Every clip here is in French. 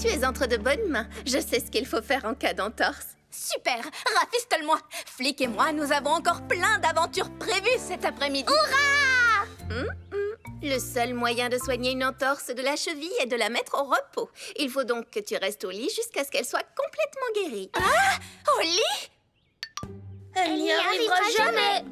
Tu es entre de bonnes mains. Je sais ce qu'il faut faire en cas d'entorse. Super! Rafistole-moi! Flic et moi, nous avons encore plein d'aventures prévues cet après-midi. Hurrah! Le seul moyen de soigner une entorse de la cheville est de la mettre au repos. Il faut donc que tu restes au lit jusqu'à ce qu'elle soit complètement guérie. Au lit? Elle n'y arrivera jamais.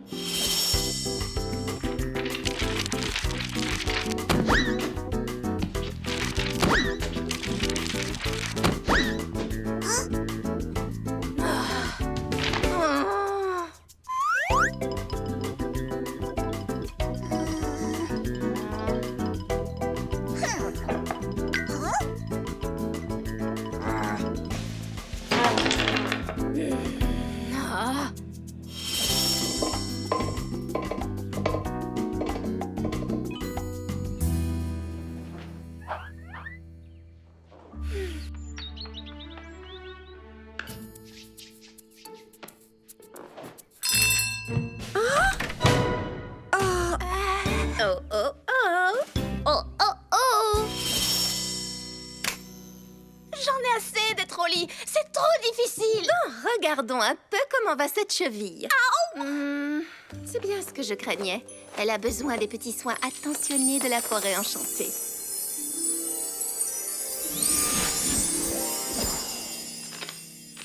Oh, oh, oh! Oh, oh, oh. J'en ai assez d'être au lit. C'est trop difficile. Regardons un peu comment va cette cheville. C'est bien ce que je craignais. Elle a besoin des petits soins attentionnés de la forêt enchantée.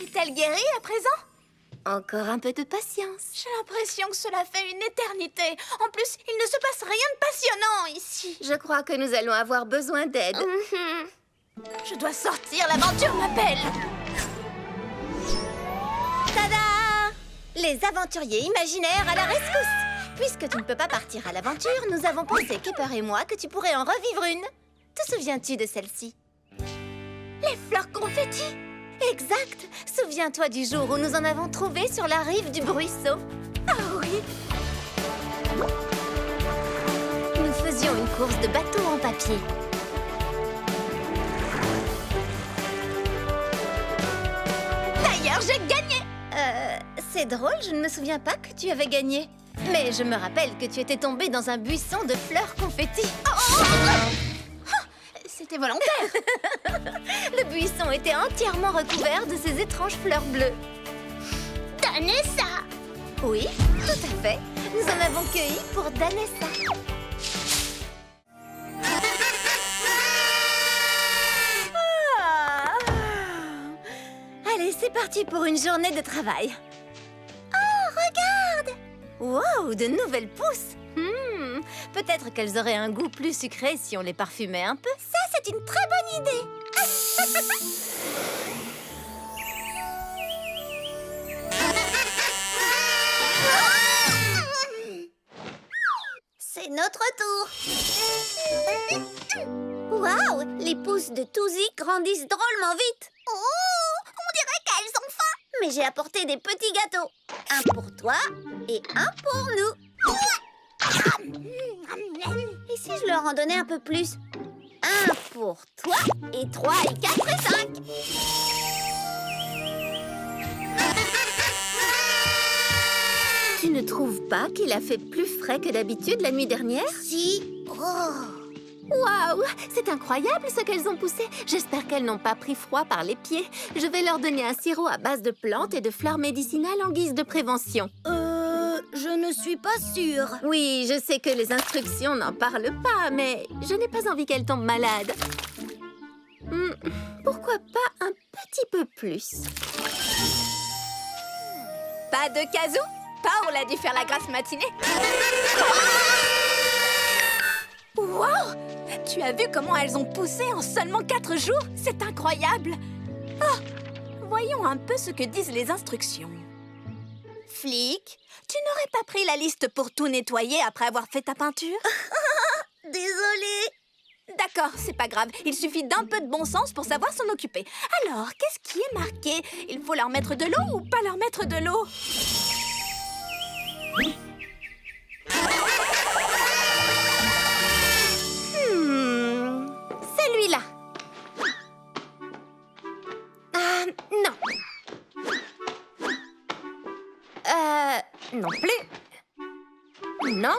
Est-elle guérie à présent? Encore un peu de patience. J'ai l'impression que cela fait une éternité. En plus, il ne se passe rien de passionnant ici. Je crois que nous allons avoir besoin d'aide. Je dois sortir, l'aventure m'appelle. Tada! Les aventuriers imaginaires à la rescousse. Puisque tu ne peux pas partir à l'aventure, nous avons pensé, Kipper et moi, que tu pourrais en revivre une. Te souviens-tu de celle-ci? Les fleurs confettis. Exact! Souviens-toi du jour où nous en avons trouvé sur la rive du Bruisseau. Ah oui. Nous faisions une course de bateau en papier. D'ailleurs, j'ai gagné. C'est drôle, je ne me souviens pas que tu avais gagné. Mais je me rappelle que tu étais tombée dans un buisson de fleurs confettis. C'était volontaire. Le buisson était entièrement recouvert de ces étranges fleurs bleues. Danessa. Oui, tout à fait. Nous en avons cueilli pour Danessa. Allez, c'est parti pour une journée de travail. Oh, regarde! Wow, de nouvelles pousses. Peut-être qu'elles auraient un goût plus sucré si on les parfumait un peu. Ça, c'est une très bonne idée. C'est notre tour. Waouh, les pousses de Touzy grandissent drôlement vite. Oh, on dirait qu'elles ont faim. Mais j'ai apporté des petits gâteaux. Un pour toi et un pour nous. Et si je leur en donnais un peu plus? Un pour toi et 3 et 4 et 5. Tu ne trouves pas qu'il a fait plus frais que d'habitude la nuit dernière? Si. Oh. Waouh! C'est incroyable ce qu'elles ont poussé. J'espère qu'elles n'ont pas pris froid par les pieds. Je vais leur donner un sirop à base de plantes et de fleurs médicinales en guise de prévention. Je ne suis pas sûre. Oui, je sais que les instructions n'en parlent pas, mais je n'ai pas envie qu'elle tombe malade. Pourquoi pas un petit peu plus? Pas de casou. Paul a dû faire la grasse matinée. Wow! Tu as vu comment elles ont poussé en seulement 4 jours? C'est incroyable. Oh, voyons un peu ce que disent les instructions. Flic, tu n'aurais pas pris la liste pour tout nettoyer après avoir fait ta peinture? Désolée. D'accord, c'est pas grave. Il suffit d'un peu de bon sens pour savoir s'en occuper. Alors, qu'est-ce qui est marqué? Il faut leur mettre de l'eau ou pas leur mettre de l'eau? Celui-là. Non. Non plus. Non.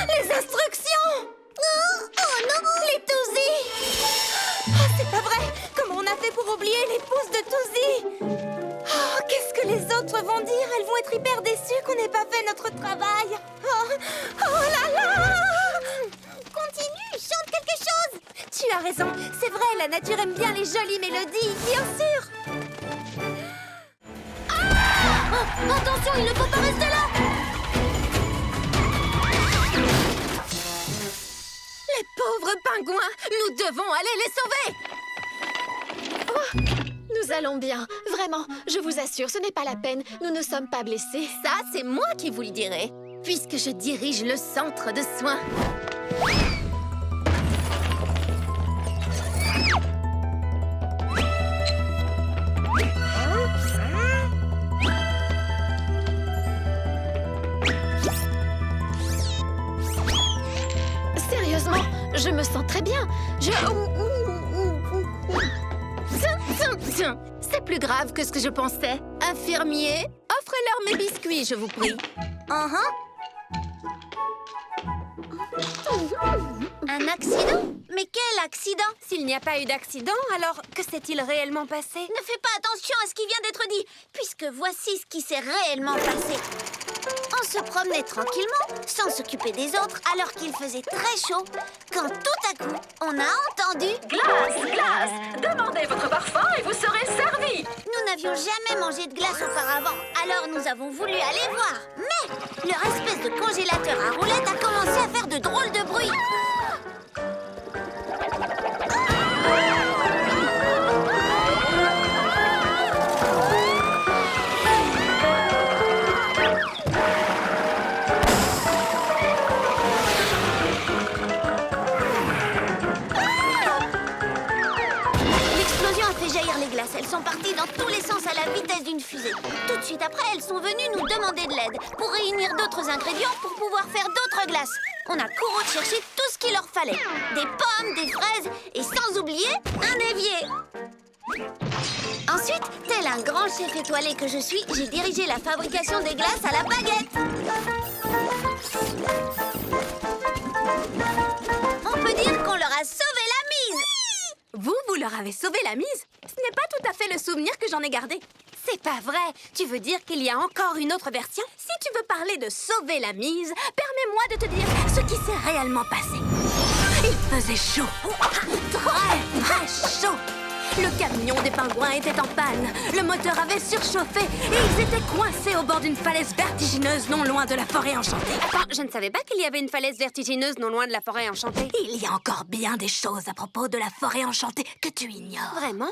Les instructions! oublié les pousses de Touzy. Oh, qu'est-ce que les autres vont dire? Elles vont être hyper déçues qu'on n'ait pas fait notre travail. Oh là là! Continue, chante quelque chose. Tu as raison, c'est vrai, la nature aime bien les jolies mélodies, bien sûr. Oh, attention, il ne faut pas rester là. Les pauvres pingouins, nous devons aller les sauver. Oh, nous allons bien. Vraiment, je vous assure, ce n'est pas la peine. Nous ne sommes pas blessés. Ça, c'est moi qui vous le dirai, puisque je dirige le centre de soins. Sérieusement, je me sens très bien. Tiens, c'est plus grave que ce que je pensais. Infirmier, offrez-leur mes biscuits, je vous prie. Un accident? Mais quel accident? S'il n'y a pas eu d'accident, alors que s'est-il réellement passé? Ne fais pas attention à ce qui vient d'être dit, puisque voici ce qui s'est réellement passé. On se promenait tranquillement, sans s'occuper des autres, alors qu'il faisait très chaud, quand tout à coup, on a entendu... Glace! Demandez votre parfum et vous serez servi! Nous n'avions jamais mangé de glace auparavant, alors nous avons voulu aller voir. Mais leur espèce de congélateur à roulettes a commencé à faire de drôles de bruit. L'explosion a fait jaillir les glaces. Elles sont parties dans tous les sens à la vitesse d'une fusée. Tout de suite après, elles sont venues nous demander de l'aide pour réunir d'autres ingrédients pour pouvoir faire d'autres glaces. On a couru de chercher tout ce qu'il leur fallait. Des pommes, des fraises et sans oublier un évier. Ensuite, tel un grand chef étoilé que je suis, j'ai dirigé la fabrication des glaces à la baguette. On peut dire qu'on leur a sauvé la mise. Vous leur avez sauvé la mise? Ce n'est pas tout à fait le souvenir que j'en ai gardé. C'est pas vrai. Tu veux dire qu'il y a encore une autre version? Si tu veux parler de sauver la mise, permets-moi de te dire ce qui s'est réellement passé. Il faisait chaud. Très chaud. Le camion des pingouins était en panne. Le moteur avait surchauffé et ils étaient coincés au bord d'une falaise vertigineuse non loin de la forêt enchantée. Attends, je ne savais pas qu'il y avait une falaise vertigineuse non loin de la forêt enchantée. Il y a encore bien des choses à propos de la forêt enchantée que tu ignores. Vraiment?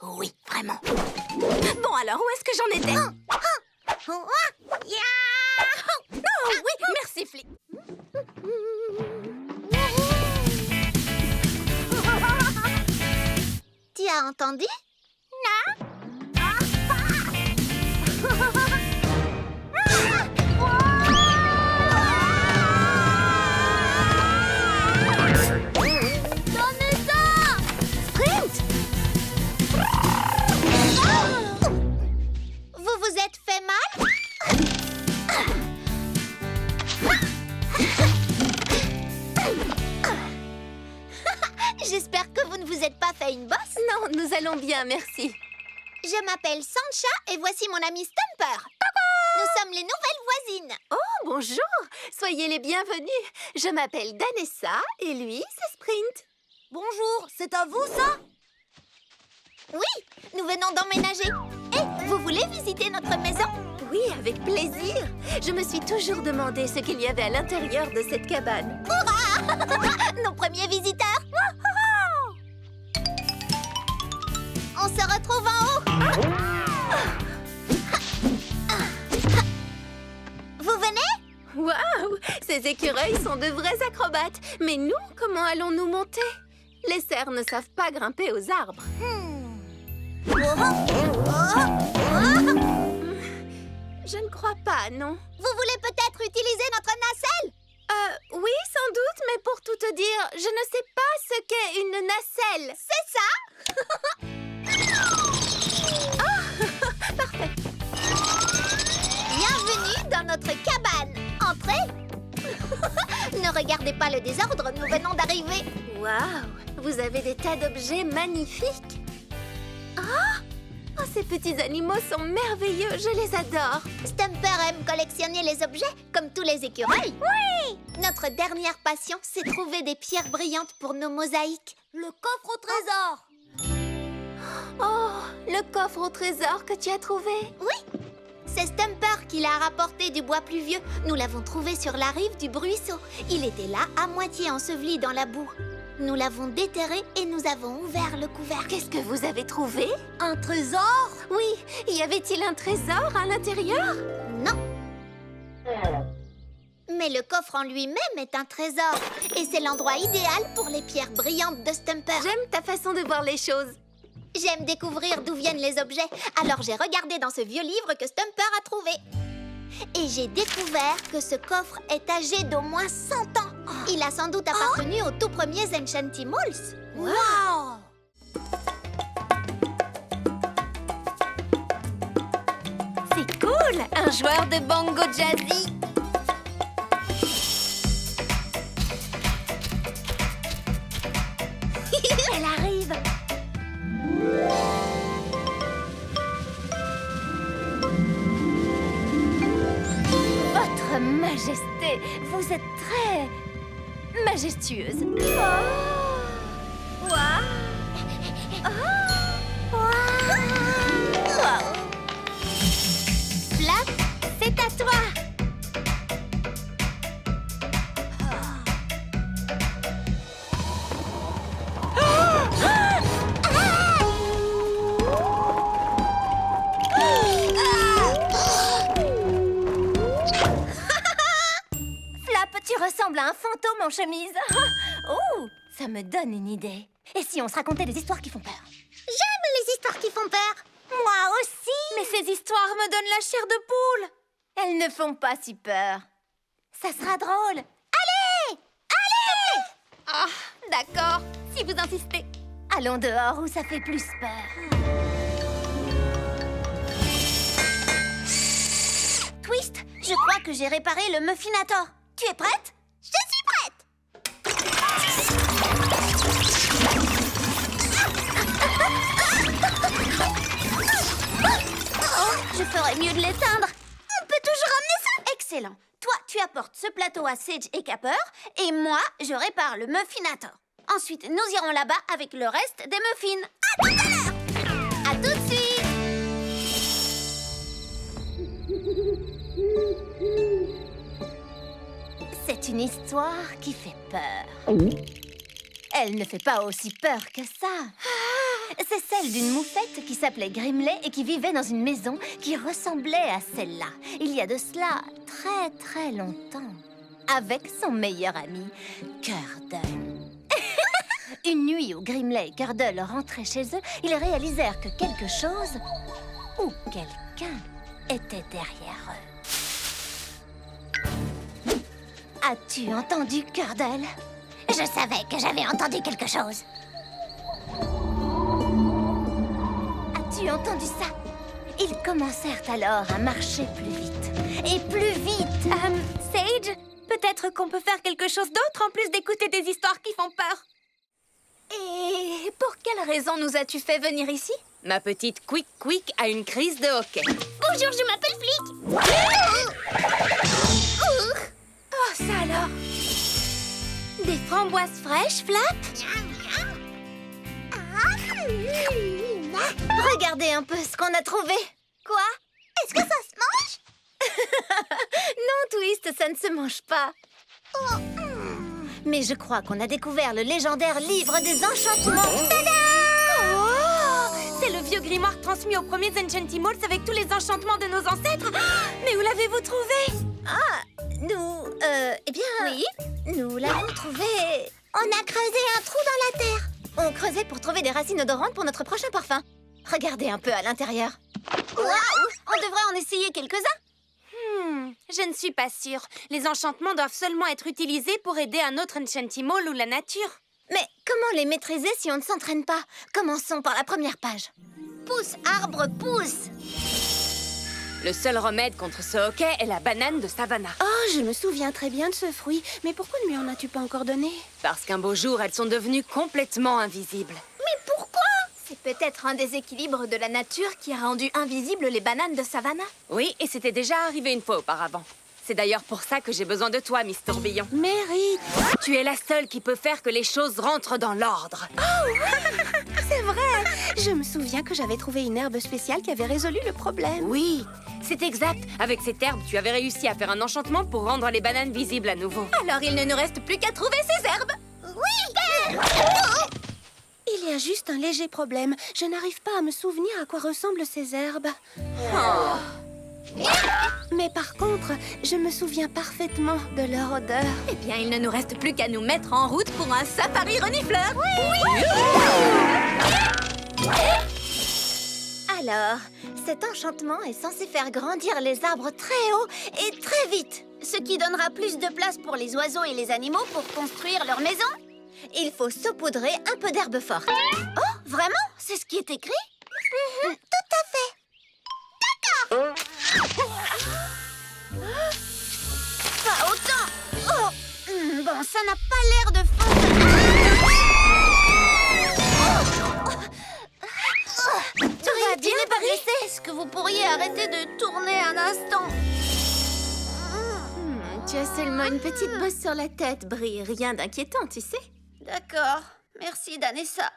Oui, vraiment. Bon, alors, où est-ce que j'en étais? Oh, oui, merci, Flic. Tu as entendu? Vous vous êtes fait mal? J'espère que vous ne vous êtes pas fait une bosse. Non, nous allons bien, merci. Je m'appelle Sancha et voici mon amie Stumper. Nous sommes les nouvelles voisines. Oh, bonjour! Soyez les bienvenus. Je m'appelle Danessa et lui, c'est Sprint. Bonjour, c'est à vous ça? Oui, nous venons d'emménager. Et vous voulez visiter notre maison? Oui, avec plaisir. Je me suis toujours demandé ce qu'il y avait à l'intérieur de cette cabane. Nos premiers visiteurs. On se retrouve en haut. Vous venez? Waouh! Ces écureuils sont de vrais acrobates. Mais nous, comment allons-nous monter? Les cerfs ne savent pas grimper aux arbres. Je ne crois pas, non. Vous voulez peut-être utiliser notre nacelle? Oui, sans doute, mais pour tout te dire, je ne sais pas ce qu'est une nacelle. C'est ça? Parfait. Bienvenue dans notre cabane. Entrez. Ne regardez pas le désordre, nous venons d'arriver. Waouh! Vous avez des tas d'objets magnifiques. ces petits animaux sont merveilleux, je les adore. Stumper aime collectionner les objets, comme tous les écureuils. Oui! Notre dernière passion, c'est trouver des pierres brillantes pour nos mosaïques. Le coffre au trésor! Oh, le coffre au trésor que tu as trouvé. Oui! C'est Stumper qui l'a rapporté du bois pluvieux. Nous l'avons trouvé sur la rive du ruisseau. Il était là, à moitié enseveli dans la boue. Nous l'avons déterré et nous avons ouvert le couvercle. Qu'est-ce que vous avez trouvé? Un trésor? Oui, y avait-il un trésor à l'intérieur? Non. Mais le coffre en lui-même est un trésor. Et c'est l'endroit idéal pour les pierres brillantes de Stumper. J'aime ta façon de voir les choses. J'aime découvrir d'où viennent les objets. Alors j'ai regardé dans ce vieux livre que Stumper a trouvé. Et j'ai découvert que ce coffre est âgé d'au moins 100 ans. Il a sans doute appartenu aux tout premiers Enchantimals. Wow! C'est cool! Un joueur de bongo jazzy! Elle arrive! Votre Majesté, vous êtes très majestueuse. Flap, c'est à toi. Flap, tu ressembles à un fantôme en chemise. Oh, ça me donne une idée. Et si on se racontait des histoires qui font peur? J'aime les histoires qui font peur. Moi aussi! Mais ces histoires me donnent la chair de poule. Elles ne font pas si peur. Ça sera drôle. Allez! Allez! Ah, d'accord, si vous insistez. Allons dehors où ça fait plus peur. Twist, je crois que j'ai réparé le Muffinator. Tu es prête? Je suis prête. Je ferais mieux de l'éteindre. On peut toujours ramener ça. Excellent. Toi, tu apportes ce plateau à Sage et Capper, et moi, je répare le Muffinator. Ensuite, nous irons là-bas avec le reste des muffins. À tout à l'heure. À tout de suite. C'est une histoire qui fait peur. Elle ne fait pas aussi peur que ça. C'est celle d'une moufette qui s'appelait Grimley et qui vivait dans une maison qui ressemblait à celle-là. Il y a de cela très très longtemps. Avec son meilleur ami, Curdle. Une nuit où Grimley et Curdle rentraient chez eux, ils réalisèrent que quelque chose ou quelqu'un était derrière eux. As-tu entendu, Curdle? Je savais que j'avais entendu quelque chose. As-tu entendu ça? Ils commencèrent alors à marcher plus vite. Et plus vite! Sage, peut-être qu'on peut faire quelque chose d'autre en plus d'écouter des histoires qui font peur. Et pour quelle raison nous as-tu fait venir ici? Ma petite Quick a une crise de hockey. Bonjour, je m'appelle Flick. Oh, ça alors! Des framboises fraîches, Flap? Regardez un peu ce qu'on a trouvé. Quoi? Est-ce que ça se mange? Non, Twist, ça ne se mange pas. Mais je crois qu'on a découvert le légendaire livre des enchantements. Oh! C'est le vieux grimoire transmis aux premiers Enchantimals avec tous les enchantements de nos ancêtres. Mais où l'avez-vous trouvé? Nous, eh bien... Oui? Nous l'avons trouvé... On a creusé un trou dans la terre. On creusait pour trouver des racines odorantes pour notre prochain parfum. Regardez un peu à l'intérieur. Waouh! On devrait en essayer quelques-uns. Je ne suis pas sûre. Les enchantements doivent seulement être utilisés pour aider un autre Enchantimal ou la nature. Mais comment les maîtriser si on ne s'entraîne pas? Commençons par la première page. Pousse, arbre, pousse. Le seul remède contre ce hockey est la banane de Savannah. Oh, je me souviens très bien de ce fruit. Mais pourquoi ne lui en as-tu pas encore donné? Parce qu'un beau jour, elles sont devenues complètement invisibles. Mais pourquoi? C'est peut-être un déséquilibre de la nature qui a rendu invisibles les bananes de Savannah. Oui, et c'était déjà arrivé une fois auparavant. C'est d'ailleurs pour ça que j'ai besoin de toi, Miss Tourbillon. Mérite. Tu es la seule qui peut faire que les choses rentrent dans l'ordre. C'est vrai. Je me souviens que j'avais trouvé une herbe spéciale qui avait résolu le problème. Oui, c'est exact. Avec cette herbe, tu avais réussi à faire un enchantement pour rendre les bananes visibles à nouveau. Alors il ne nous reste plus qu'à trouver ces herbes. Il y a juste un léger problème. Je n'arrive pas à me souvenir à quoi ressemblent ces herbes. Mais par contre, je me souviens parfaitement de leur odeur. Eh bien, il ne nous reste plus qu'à nous mettre en route pour un safari renifleur. Alors, cet enchantement est censé faire grandir les arbres très haut et très vite, ce qui donnera plus de place pour les oiseaux et les animaux pour construire leur maison. Il faut saupoudrer un peu d'herbe forte. Oh, vraiment? C'est ce qui est écrit? Tout à fait. D'accord. Pas autant. Oh, bon, ça n'a pas l'air de Tout va bien, pas blessé. Est-ce que vous pourriez arrêter de tourner un instant? Tu as seulement une petite bosse sur la tête, Brie. Rien d'inquiétant, tu sais. D'accord. Merci, Danessa.